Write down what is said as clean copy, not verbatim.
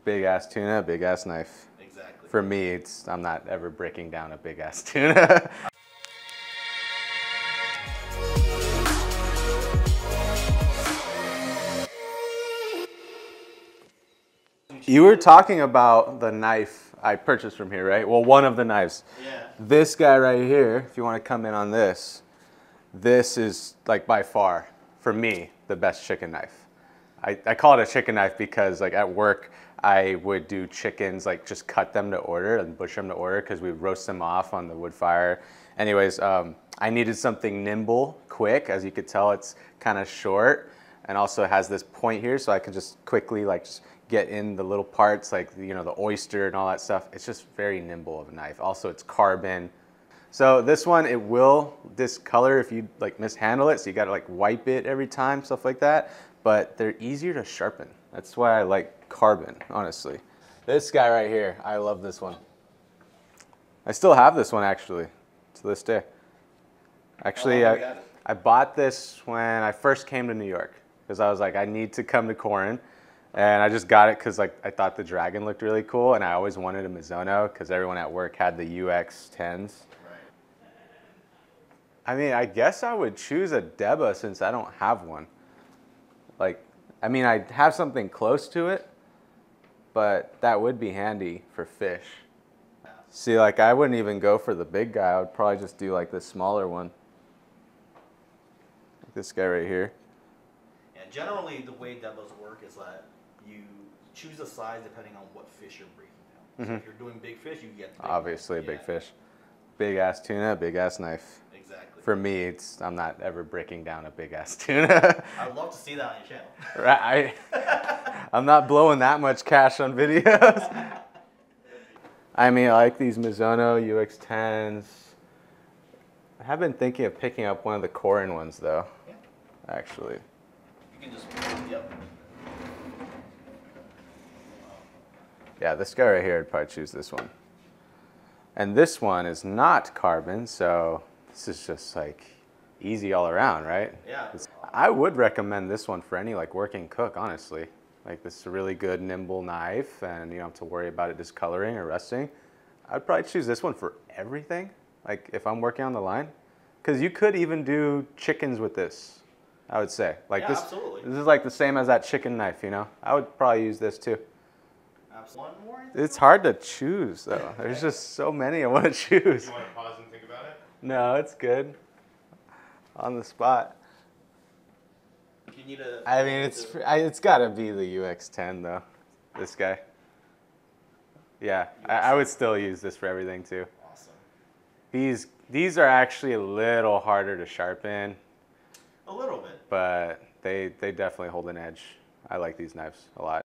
Big ass tuna, big ass knife. Exactly. For me, I'm not ever breaking down a big ass tuna. You were talking about the knife I purchased from here, right? Well, one of the knives. Yeah. This guy right here, if you want to come in on this is like by far, for me, the best chicken knife. I call it a chicken knife because like at work, I would do chickens, like just cut them to order and butcher them to order because we roast them off on the wood fire. Anyways, I needed something nimble, quick. As you could tell, it's kind of short and also has this point here so I can just quickly like just get in the little parts like, you know, the oyster and all that stuff. It's just very nimble of a knife. Also, it's carbon. So this one, it will discolor if you like mishandle it. So you gotta like wipe it every time, stuff like that. But they're easier to sharpen. That's why I like carbon, honestly. This guy right here, I love this one. I still have this one actually, to this day. Actually, I bought this when I first came to New York because I was like, I need to come to Korin. And I just got it because like I thought the dragon looked really cool, and I always wanted a Misono because everyone at work had the UX10s. I mean, I guess I would choose a Deba since I don't have one. Like, I mean, I have something close to it, but that would be handy for fish. See, like I wouldn't even go for the big guy. I would probably just do like the smaller one. Like this guy right here. And generally, the way Debas work is that you choose a size depending on what fish you're breaking down. So if you're doing big fish, you get big Obviously a big fish. Big ass tuna, big ass knife. Exactly. For me, I'm not ever breaking down a big ass tuna. I'd love to see that on your channel. Right. I'm not blowing that much cash on videos. I mean, I like these Misono UX10s. I have been thinking of picking up one of the Korin ones though. Yeah. Actually. You can just, yep. Yeah, this guy right here, I'd probably choose this one. And this one is not carbon, so this is just like easy all around, right? Yeah. I would recommend this one for any like working cook, honestly. Like this is a really good nimble knife and you don't have to worry about it discoloring or rusting. I'd probably choose this one for everything, like if I'm working on the line. Because you could even do chickens with this, I would say. Like yeah, absolutely. This is like the same as that chicken knife, you know? I would probably use this too. Absolutely. It's hard to choose though. There's just so many I want to choose. You want to pause and think about it? No, it's good. On the spot. You need a, I mean, it's got to be the UX10 though. This guy. Yeah, I would still use this for everything too. Awesome. These are actually a little harder to sharpen. A little bit. But they definitely hold an edge. I like these knives a lot.